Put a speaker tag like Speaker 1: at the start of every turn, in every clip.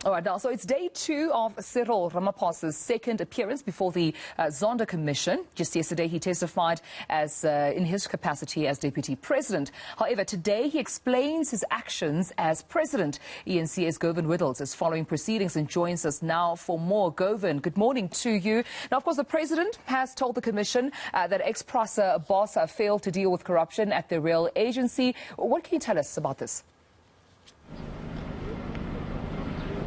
Speaker 1: All right, now, so it's day 2 of Cyril Ramaphosa's second appearance before the Zondo Commission. Just yesterday, he testified as in his capacity as Deputy President. However, today he explains his actions as President. eNCA's Govan Whittle is following proceedings and joins us now for more. Govan, good morning to you. Now, of course, the President has told the Commission that ex-Prasa boss failed to deal with corruption at the rail agency. What can you tell us about this?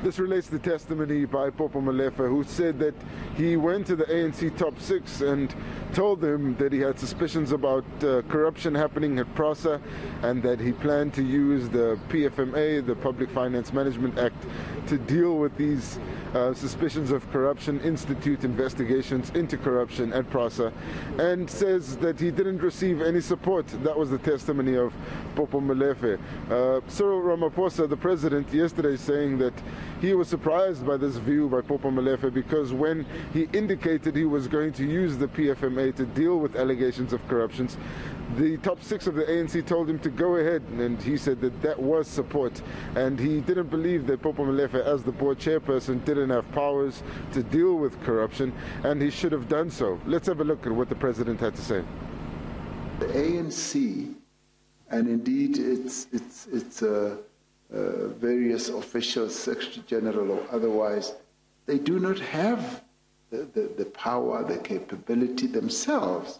Speaker 2: This relates to testimony by Popo Molefe, who said that he went to the ANC top 6 and told them that he had suspicions about corruption happening at Prasa and that he planned to use the PFMA, the Public Finance Management Act, to deal with these suspicions of corruption, institute investigations into corruption at Prasa, and says that he didn't receive any support. That was the testimony of Popo Molefe. Cyril Ramaphosa, the president, yesterday saying that he was surprised by this view by Popo Molefe because when he indicated he was going to use the PFMA to deal with allegations of corruptions, the top 6 of the ANC told him to go ahead, and he said that that was support. And he didn't believe that Popo Molefe, as the board chairperson, didn't have powers to deal with corruption, and he should have done so. Let's have a look at what the president had to say.
Speaker 3: The ANC, and indeed its various officials, Secretary General or otherwise, they do not have the power, the capability themselves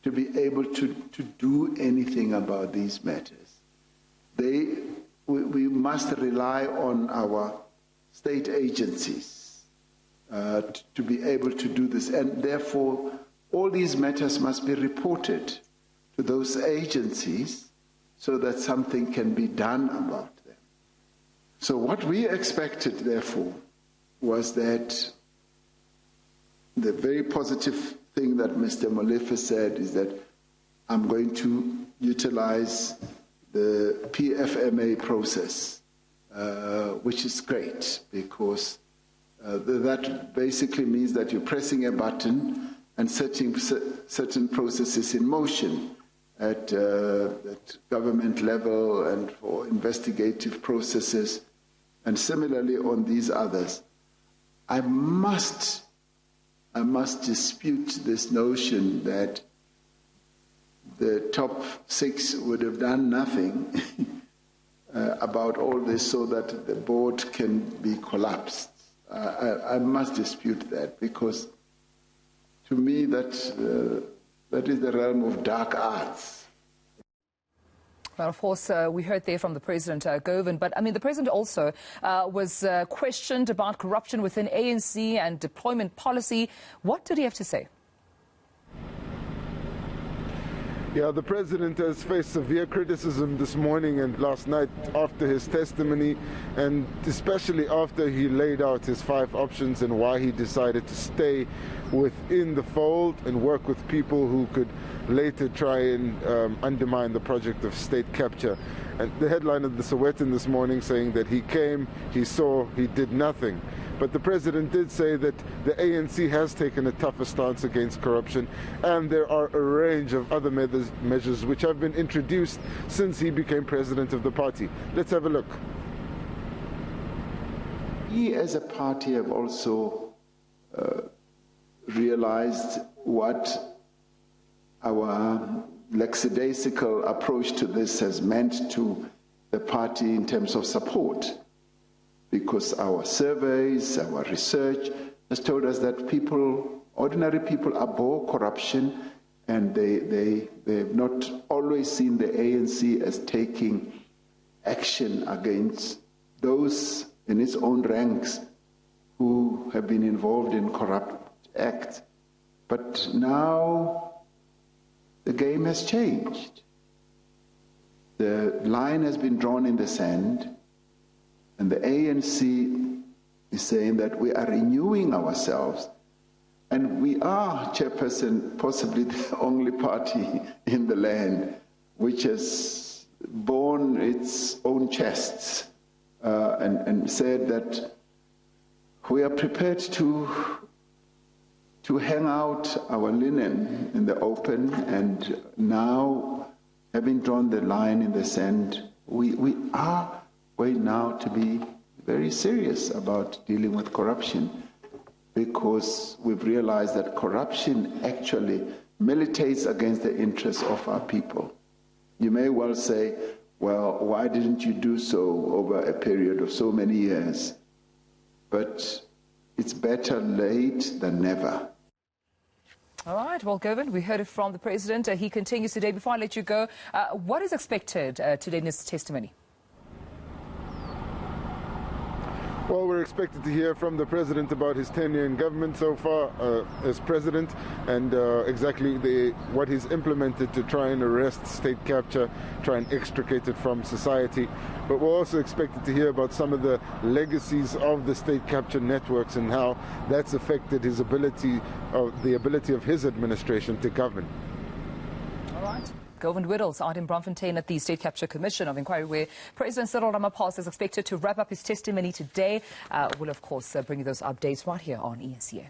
Speaker 3: to be able to do anything about these matters. We must rely on our state agencies to be able to do this, and therefore all these matters must be reported to those agencies so that something can be done about them. So what we expected, therefore, was that the very positive thing that Mr. Molefe said is that I'm going to utilize the PFMA process, which is great because that basically means that you're pressing a button and setting certain processes in motion at government level and for investigative processes, and similarly on these others. I must dispute this notion that the top 6 would have done nothing about all this so that the board can be collapsed. I must dispute that because to me that is the realm of dark arts.
Speaker 1: Well, of course, we heard there from the President, Govan, but I mean, the President also was questioned about corruption within ANC and deployment policy. What did he have to say?
Speaker 2: Yeah, the President has faced severe criticism this morning and last night after his testimony, and especially after he laid out his 5 options and why he decided to stay within the fold and work with people who could later try and undermine the project of state capture. And the headline of the Sowetan this morning saying that he came, he saw, he did nothing. But the President did say that the ANC has taken a tougher stance against corruption, and there are a range of other measures which have been introduced since he became president of the party. Let's have a look.
Speaker 3: We as a party have also realized what our lackadaisical approach to this has meant to the party in terms of support, because our surveys, our research has told us that people, ordinary people, abhor corruption, and they have not always seen the ANC as taking action against those in its own ranks who have been involved in corrupt acts. But now the game has changed. The line has been drawn in the sand, and the ANC is saying that we are renewing ourselves, and we are, Chairperson, possibly the only party in the land which has borne its own chests and said that we are prepared to hang out our linen in the open, and now, having drawn the line in the sand, we are going now to be very serious about dealing with corruption, because we've realized that corruption actually militates against the interests of our people. You may well say, well, why didn't you do so over a period of so many years? But it's better late than never.
Speaker 1: All right, well, Govan, we heard it from the President. He continues today. Before I let you go, what is expected today in his testimony?
Speaker 2: Well, we're expected to hear from the President about his tenure in government so far as President, and exactly what he's implemented to try and arrest state capture, try and extricate it from society. But we're also expected to hear about some of the legacies of the state capture networks and how that's affected the ability of his administration to govern. All
Speaker 1: right. Govan Whittle out in Bloemfontein at the State Capture Commission of Inquiry, where President Cyril Ramaphosa is expected to wrap up his testimony today. We'll, of course, bring you those updates right here on eNCA.